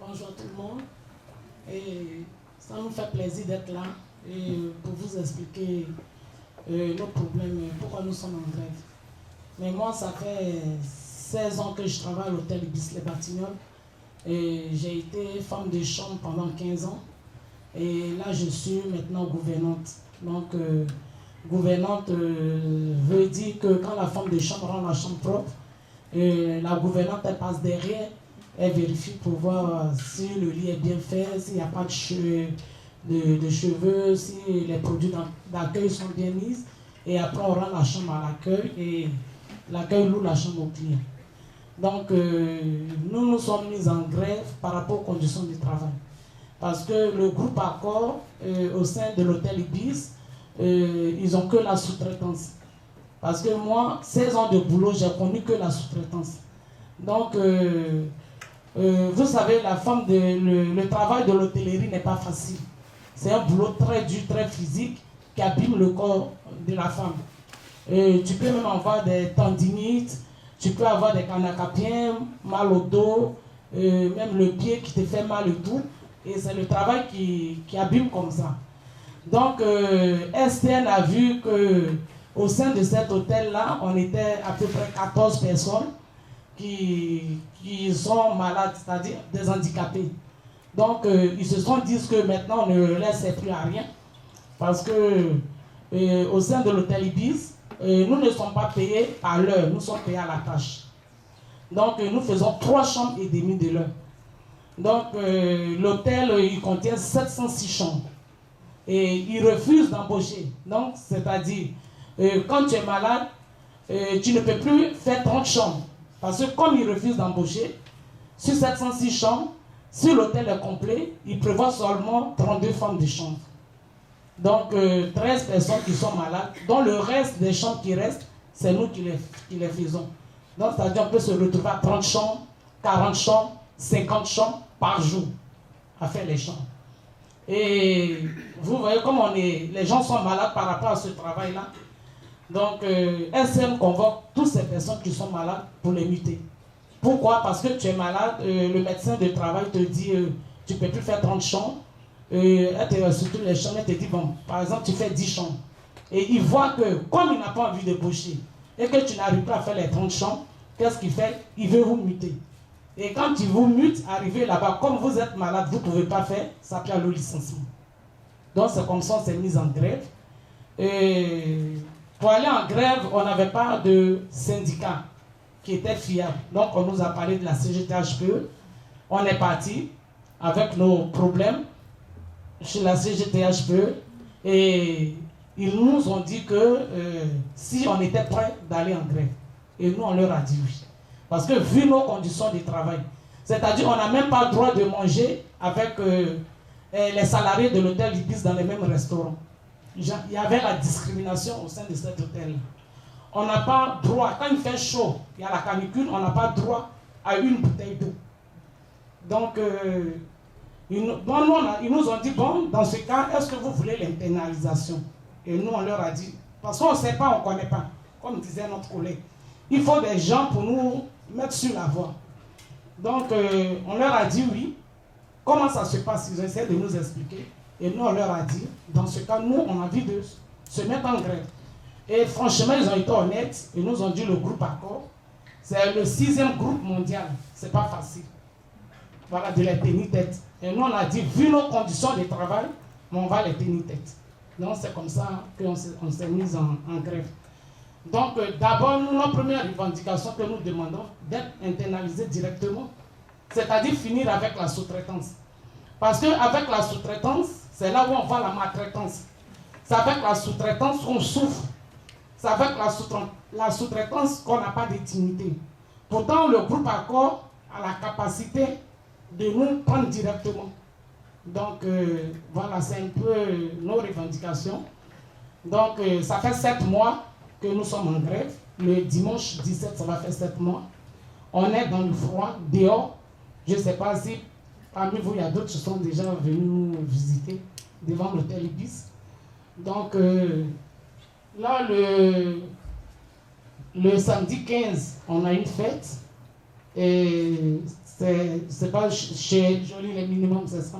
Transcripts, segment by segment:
Bonjour tout le monde. Et ça nous fait plaisir d'être là et pour vous expliquer nos problèmes, pourquoi nous sommes en grève. Mais moi, ça fait 16 ans que je travaille à l'hôtel Ibis Les Batignolles. Et j'ai été femme de chambre pendant 15 ans. Et là, je suis maintenant gouvernante. Donc, gouvernante veut dire que quand la femme de chambre rend la chambre propre, la gouvernante, elle passe derrière, elle vérifie pour voir si le lit est bien fait, s'il n'y a pas de cheveux, si les produits d'accueil sont bien mis. Et après, on rend la chambre à l'accueil et l'accueil loue la chambre au client. Donc, nous nous sommes mis en grève par rapport aux conditions du travail. Parce que le groupe Accor, au sein de l'hôtel Ibis, ils n'ont que la sous-traitance. Parce que moi, 16 ans de boulot, j'ai connu que la sous-traitance. Donc, vous savez, le travail de l'hôtellerie n'est pas facile. C'est un boulot très dur, très physique, qui abîme le corps de la femme. Tu peux même avoir des tendinites, tu peux avoir des canacapiens, mal au dos, même le pied qui te fait mal et tout. Et c'est le travail qui abîme comme ça. Donc, STN a vu qu'au sein de cet hôtel-là, on était à peu près 14 personnes qui sont malades, c'est-à-dire des handicapés. Donc, ils se sont dit que maintenant, on ne laisse plus à rien. Parce que au sein de l'hôtel Ibis, nous ne sommes pas payés à l'heure, nous sommes payés à la tâche. Donc, nous faisons 3 chambres et demie de l'heure. Donc, l'hôtel, il contient 706 chambres. Et ils refusent d'embaucher. Donc, c'est-à-dire, quand tu es malade, tu ne peux plus faire 30 chambres. Parce que comme ils refusent d'embaucher, sur 706 chambres, si l'hôtel est complet, ils prévoient seulement 32 femmes de chambre. Donc, 13 personnes qui sont malades, dont le reste des chambres qui restent, c'est nous qui les faisons. Donc, c'est-à-dire qu'on peut se retrouver à 30 chambres, 40 chambres, 50 chambres par jour à faire les chambres. Et vous voyez comme les gens sont malades par rapport à ce travail-là. Donc, SM convoque toutes ces personnes qui sont malades pour les muter. Pourquoi? Parce que tu es malade, le médecin de travail te dit tu ne peux plus faire 30 chambres. Surtout les chambres, elle te dit, bon, par exemple, tu fais 10 chambres. Et il voit que, comme il n'a pas envie de boucher, et que tu n'arrives pas à faire les 30 chambres, qu'est-ce qu'il fait? Il veut vous muter. Et quand il vous mute, arrivé là-bas, comme vous êtes malade, vous ne pouvez pas faire, ça peut aller au licenciement. Donc c'est comme ça qu'on s'est mis en grève. Et pour aller en grève, on n'avait pas de syndicat qui était fiable. Donc on nous a parlé de la CGT-HPE. On est parti avec nos problèmes chez la CGT-HPE et ils nous ont dit que si on était prêt d'aller en grève. Et nous, on leur a dit oui. Parce que vu nos conditions de travail, c'est-à-dire on n'a même pas le droit de manger avec les salariés de l'hôtel Ibis dans les mêmes restaurants. Il y avait la discrimination au sein de cet hôtel. On n'a pas droit, quand il fait chaud, il y a la canicule, on n'a pas droit à une bouteille d'eau. Donc, ils nous ont dit, bon, dans ce cas, est-ce que vous voulez l'internalisation? Et nous, on leur a dit, parce qu'on ne sait pas, on ne connaît pas, comme disait notre collègue. Il faut des gens pour nous mettre sur la voie. Donc, on leur a dit oui. Comment ça se passe? Ils essaient de nous expliquer. Et nous, on leur a dit, dans ce cas, nous, on a envie de se mettre en grève. Et franchement, ils ont été honnêtes. Ils nous ont dit, le groupe Accor, c'est le 6e groupe mondial. C'est pas facile. Voilà, de les tenir tête. Et nous, on a dit, vu nos conditions de travail, on va les tenir tête. Donc, c'est comme ça qu'on s'est mis en grève. Donc, d'abord, notre première revendication que nous demandons, d'être internalisé directement, c'est-à-dire finir avec la sous-traitance. Parce qu'avec la sous-traitance, c'est là où on voit la maltraitance. C'est avec la sous-traitance qu'on souffre. C'est avec la sous-traitance qu'on n'a pas de dignité. Pourtant, le groupe Accor a la capacité de nous prendre directement. Donc, voilà, c'est un peu nos revendications. Donc, ça fait 7 mois que nous sommes en grève. Le dimanche 17, ça va faire 7 mois. On est dans le froid, dehors. Je ne sais pas si parmi vous, il y a d'autres qui sont déjà venus nous visiter devant l'hôtel Ibis. Donc, là, le samedi 15, on a une fête. Et C'est pas chez Joli les minimums, c'est ça.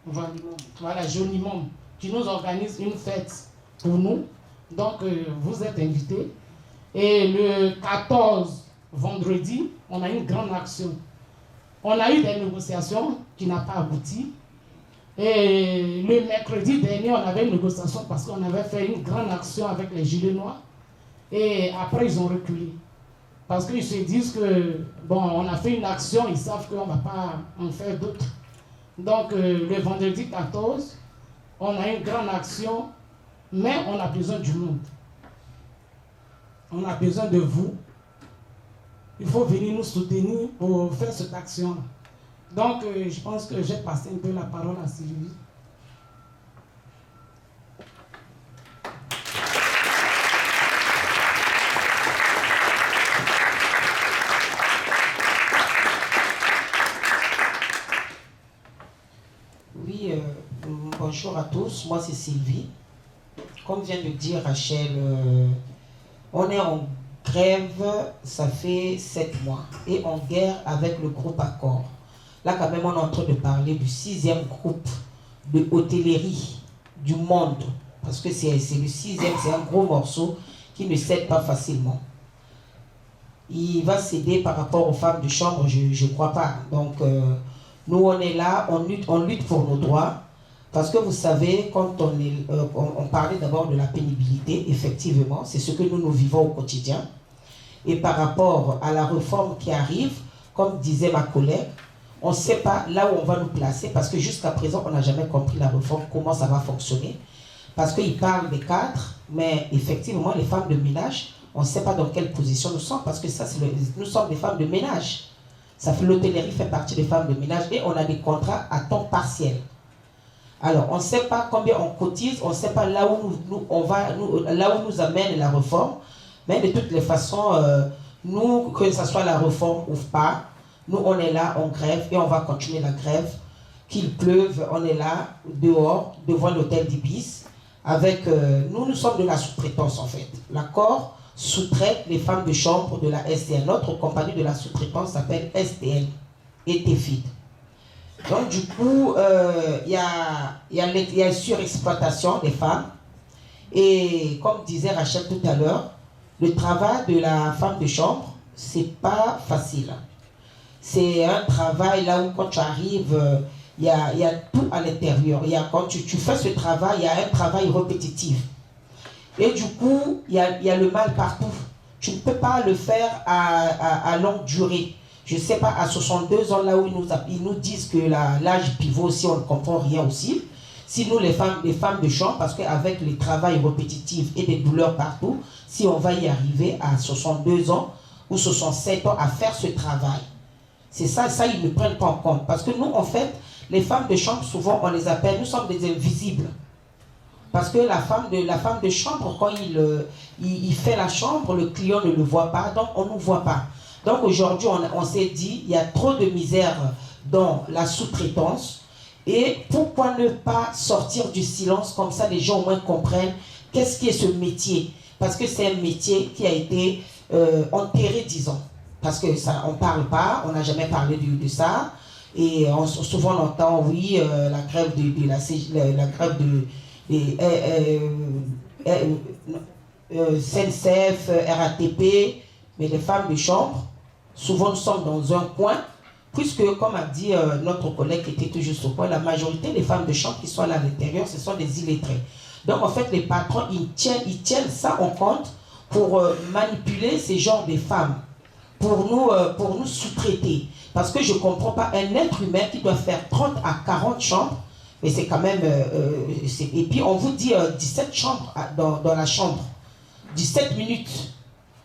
Voilà, Jolimum, qui nous organise une fête pour nous. Donc, vous êtes invités. Et le 14, vendredi, on a une grande action. On a eu des négociations qui n'ont pas abouti. Et le mercredi dernier, on avait une négociation parce qu'on avait fait une grande action avec les Gilets noirs. Et après, ils ont reculé. Parce qu'ils se disent que, bon, on a fait une action, ils savent qu'on ne va pas en faire d'autres. Donc, le vendredi 14, on a une grande action, mais on a besoin du monde. On a besoin de vous. Il faut venir nous soutenir pour faire cette action-là. Donc, je pense que j'ai passé un peu la parole à Sylvie. Oui, bonjour à tous. Moi, c'est Sylvie. Comme vient de dire Rachel, on est en grève, ça fait 7 mois. Et en guerre avec le groupe Accord. Là, quand même, on est en train de parler du 6e groupe de hôtellerie du monde. Parce que c'est le 6e, c'est un gros morceau qui ne cède pas facilement. Il va céder par rapport aux femmes de chambre, je ne crois pas. Donc, nous, on est là, on lutte pour nos droits. Parce que vous savez, quand on parlait d'abord de la pénibilité, effectivement, c'est ce que nous vivons au quotidien. Et par rapport à la réforme qui arrive, comme disait ma collègue, on ne sait pas là où on va nous placer, parce que jusqu'à présent, on n'a jamais compris la réforme, comment ça va fonctionner. Parce qu'ils parlent des cadres, mais effectivement, les femmes de ménage, on ne sait pas dans quelle position nous sommes, parce que ça, nous sommes des femmes de ménage. L'hôtellerie fait partie des femmes de ménage, et on a des contrats à temps partiel. Alors, on ne sait pas combien on cotise, on ne sait pas là où là où nous amène la réforme, mais de toutes les façons, nous, que ce soit la réforme ou pas, nous, on est là, on grève et on va continuer la grève. Qu'il pleuve, on est là, dehors, devant l'hôtel d'Ibis. Avec, nous sommes de la sous-traitance en fait. L'accord sous-traite les femmes de chambre de la STN. Notre compagnie de la sous-traitance s'appelle STN et TEFID. Donc du coup, il y a une surexploitation des femmes. Et comme disait Rachel tout à l'heure, le travail de la femme de chambre, c'est pas facile. C'est un travail là où quand tu arrives, il y a tout à l'intérieur. Quand tu fais ce travail, il y a un travail répétitif. Et du coup, il y a le mal partout. Tu ne peux pas le faire à longue durée. Je ne sais pas, à 62 ans, là où ils nous disent que l'âge pivot aussi, on ne comprend rien aussi. Si nous, les femmes de chambre, parce qu'avec les travails répétitifs et des douleurs partout, si on va y arriver à 62 ans ou 67 ans à faire ce travail, c'est ça, ils ne prennent pas en compte. Parce que nous, en fait, les femmes de chambre, souvent, on les appelle, nous sommes des invisibles. Parce que la femme de chambre, quand il fait la chambre, le client ne le voit pas, donc on ne nous voit pas. Donc aujourd'hui, on s'est dit, il y a trop de misère dans la sous-traitance. Et pourquoi ne pas sortir du silence, comme ça les gens au moins comprennent qu'est-ce qui est ce métier. Parce que c'est un métier qui a été enterré, disons. Parce que ça, on ne parle pas, on n'a jamais parlé de ça. Et souvent on entend, oui, la grève SNCF, RATP, mais les femmes de chambre, souvent nous sommes dans un coin, puisque, comme a dit notre collègue qui était tout juste au coin, la majorité des femmes de chambre qui sont là à l'intérieur, ce sont des illettrés. Donc en fait, les patrons, ils tiennent ça en compte pour manipuler ces genres de femmes, pour nous sous-traiter. Parce que je ne comprends pas un être humain qui doit faire 30 à 40 chambres, mais c'est quand même... et puis on vous dit 17 chambres dans la chambre, 17 minutes.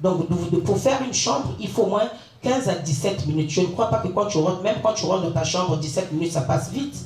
Donc pour faire une chambre, il faut au moins 15 à 17 minutes. Je ne crois pas que quand tu rentres, même quand tu rentres dans ta chambre, 17 minutes, ça passe vite.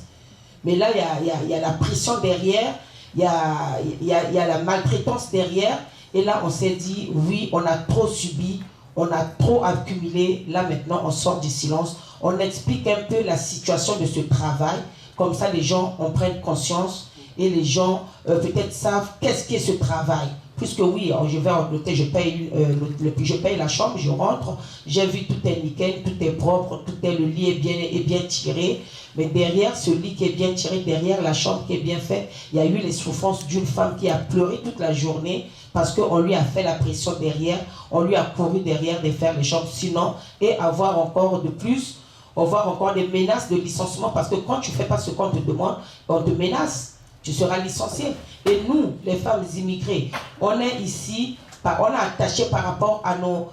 Mais là, il y a la pression derrière, il y a la maltraitance derrière. Et là, on s'est dit, oui, on a trop subi, on a trop accumulé. Là, maintenant, on sort du silence. On explique un peu la situation de ce travail. Comme ça, les gens en prennent conscience et les gens peut-être savent qu'est-ce qu'est ce travail. puisque oui, je vais en hôtel, je paye la chambre, je rentre, j'ai vu tout est nickel, tout est propre, le lit est bien tiré. Mais derrière ce lit qui est bien tiré, derrière la chambre qui est bien faite, il y a eu les souffrances d'une femme qui a pleuré toute la journée parce qu'on lui a fait la pression derrière, on lui a couru derrière de faire les chambres, sinon, et avoir encore de plus, avoir encore des menaces de licenciement, parce que quand tu ne fais pas ce qu'on te demande, on te menace, tu seras licencié. Et nous, les femmes immigrées, on est ici, on est attaché par rapport à nos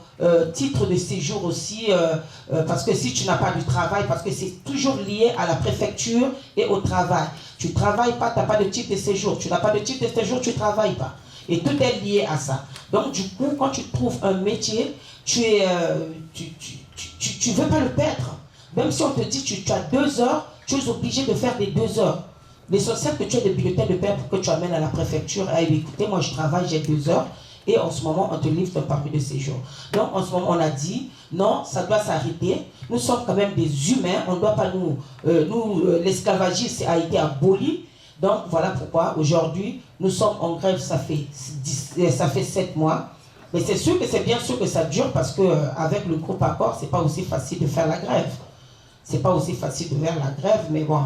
titres de séjour aussi, parce que si tu n'as pas du travail, parce que c'est toujours lié à la préfecture et au travail. Tu ne travailles pas, tu n'as pas de titre de séjour. Tu n'as pas de titre de séjour, tu ne travailles pas. Et tout est lié à ça. Donc du coup, quand tu trouves un métier, tu veux pas le perdre. Même si on te dit tu as 2 heures, tu es obligé de faire des 2 heures. L'essentiel que tu aies des bulletins de paie pour que tu amènes à la préfecture. Ah, écoutez, moi je travaille, j'ai 2 heures. Et en ce moment, on te livre ton permis de séjour. Donc en ce moment, on a dit, non, ça doit s'arrêter. Nous sommes quand même des humains. On ne doit pas l'esclavagisme a été aboli. Donc voilà pourquoi aujourd'hui, nous sommes en grève, ça fait 7 mois. Mais c'est sûr que c'est bien sûr que ça dure parce qu'avec le groupe Accord, ce n'est pas aussi facile de faire la grève. C'est pas aussi facile de faire la grève, mais bon,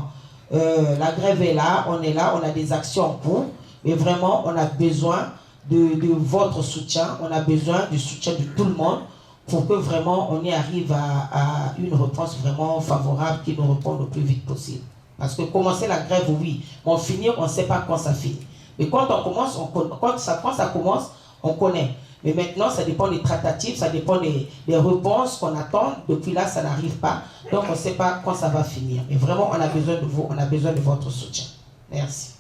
la grève est là, on a des actions en cours. Mais vraiment, on a besoin de votre soutien, on a besoin du soutien de tout le monde pour que vraiment on y arrive à une réponse vraiment favorable qui nous réponde le plus vite possible. Parce que commencer la grève, oui, mais finir, on ne sait pas quand ça finit. Mais quand on commence, quand ça commence, on connaît. Mais maintenant, ça dépend des tractatifs, ça dépend des réponses qu'on attend. Depuis là, ça n'arrive pas. Donc, on ne sait pas quand ça va finir. Mais vraiment, on a besoin de vous, on a besoin de votre soutien. Merci.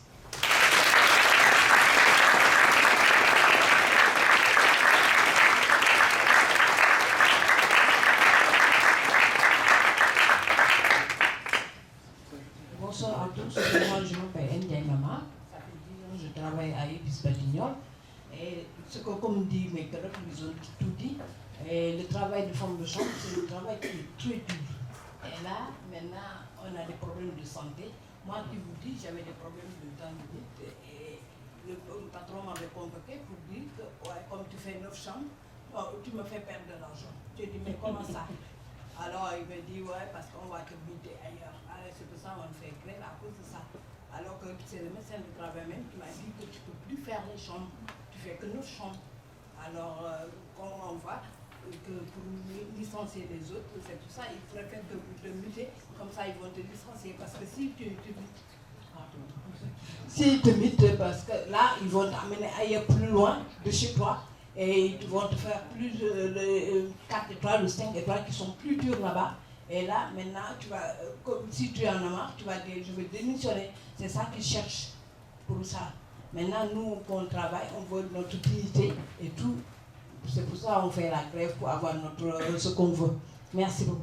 Bonsoir à tous, moi je m'appelle Ndiaye Mama, ça fait 10 ans que je travaille à Ibis Batignolles. Et ce que, comme dit mes collègues, ils ont tout dit, et le travail de femme de chambre, c'est un travail qui est très dur. Et là, maintenant, on a des problèmes de santé. Moi qui vous dis, j'avais des problèmes de tendinite et le patron m'avait convoqué pour dire que, ouais, comme tu fais 9 chambres, tu me fais perdre de l'argent. J'ai dit, mais comment ça? Alors il me dit, ouais, parce qu'on va te buter ailleurs. Alors c'est pour ça qu'on fait grève à cause de ça. Alors que c'est le médecin du travail même qui m'a dit que tu ne peux plus faire les chambres. Tu fais que 9 chambres. Alors, comment on voit que pour licencier les autres, c'est tout ça, il préfère te muter. Comme ça, ils vont te licencier. Parce que si tu mutent, parce que là, ils vont t'amener ailleurs plus loin de chez toi. Et ils vont te faire plus de 4 étoiles ou 5 étoiles qui sont plus dures là-bas. Et là, maintenant, tu vas, comme si tu en as marre, tu vas dire, je vais démissionner. C'est ça qu'ils cherchent pour ça. Maintenant, nous, quand on travaille, on veut notre dignité et tout. C'est pour ça qu'on fait la grève, pour avoir ce qu'on veut. Merci beaucoup.